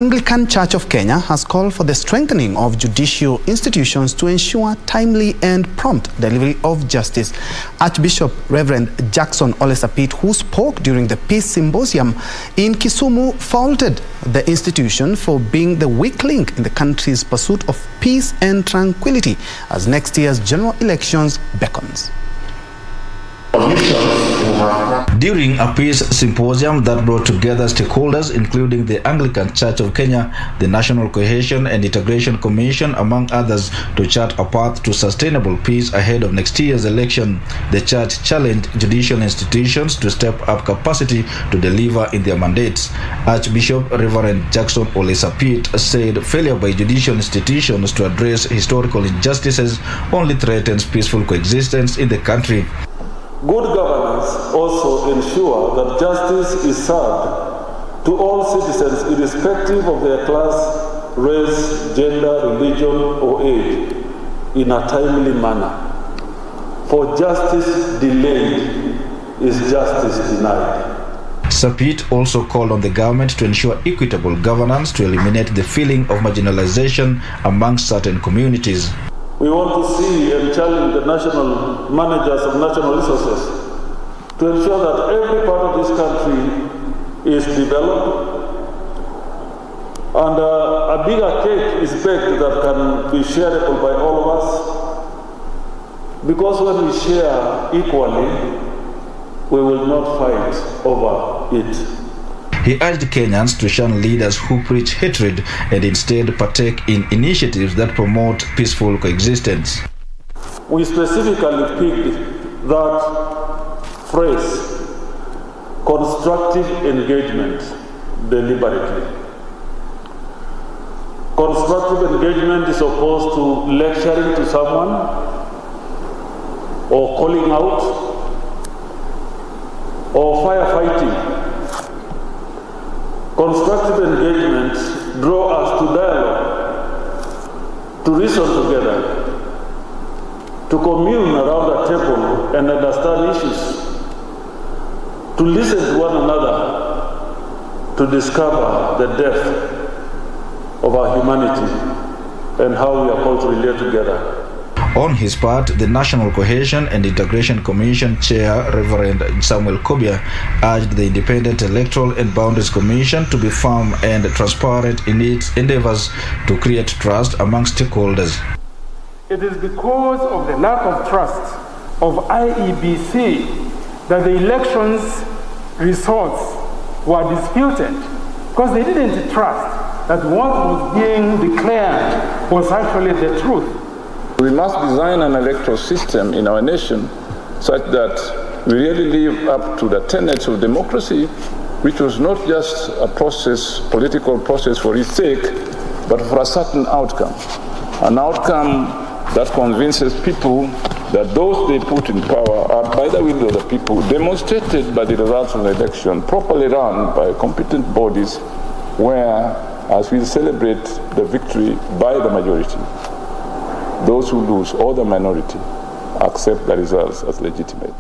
Anglican Church of Kenya has called for the strengthening of judicial institutions to ensure timely and prompt delivery of justice. Archbishop Reverend Jackson Ole Sapit, who spoke during the Peace Symposium in Kisumu, faulted the institution for being the weak link in the country's pursuit of peace and tranquility as next year's general elections beckons. During a peace symposium that brought together stakeholders including the Anglican Church of Kenya, the National Cohesion and Integration Commission, among others, to chart a path to sustainable peace ahead of next year's election, the church challenged judicial institutions to step up capacity to deliver in their mandates. Archbishop Reverend Jackson Ole Sapit said failure by judicial institutions to address historical injustices only threatens peaceful coexistence in the country. Good governance also ensures that justice is served to all citizens irrespective of their class, race, gender, religion, or age in a timely manner. For justice delayed is justice denied. Sapit also called on the government to ensure equitable governance to eliminate the feeling of marginalization among certain communities. We want to see and challenge the national managers of natural resources to ensure that every part of this country is developed and a bigger cake is baked that can be shareable by all of us, because when we share equally, we will not fight over it. He urged Kenyans to shun leaders who preach hatred and instead partake in initiatives that promote peaceful coexistence. We specifically picked that phrase, constructive engagement, deliberately. Constructive engagement is opposed to lecturing to someone or calling out or firefighting. Constructive engagement draws us to dialogue, to reason together, to commune around a table and understand issues, to listen to one another, to discover the depth of our humanity and how we are called to relate together. On his part, the National Cohesion and Integration Commission Chair, Reverend Samuel Kobia, urged the Independent Electoral and Boundaries Commission to be firm and transparent in its endeavors to create trust among stakeholders. It is because of the lack of trust of IEBC that the elections results were disputed, because they didn't trust that what was being declared was actually the truth. We must design an electoral system in our nation such that we really live up to the tenets of democracy, which was not just a process, political process for its sake, but for a certain outcome. An outcome that convinces people that those they put in power are by the will of the people, demonstrated by the results of the election, properly run by competent bodies, where, as we celebrate the victory by the majority, those who lose or the minority accept the results as legitimate.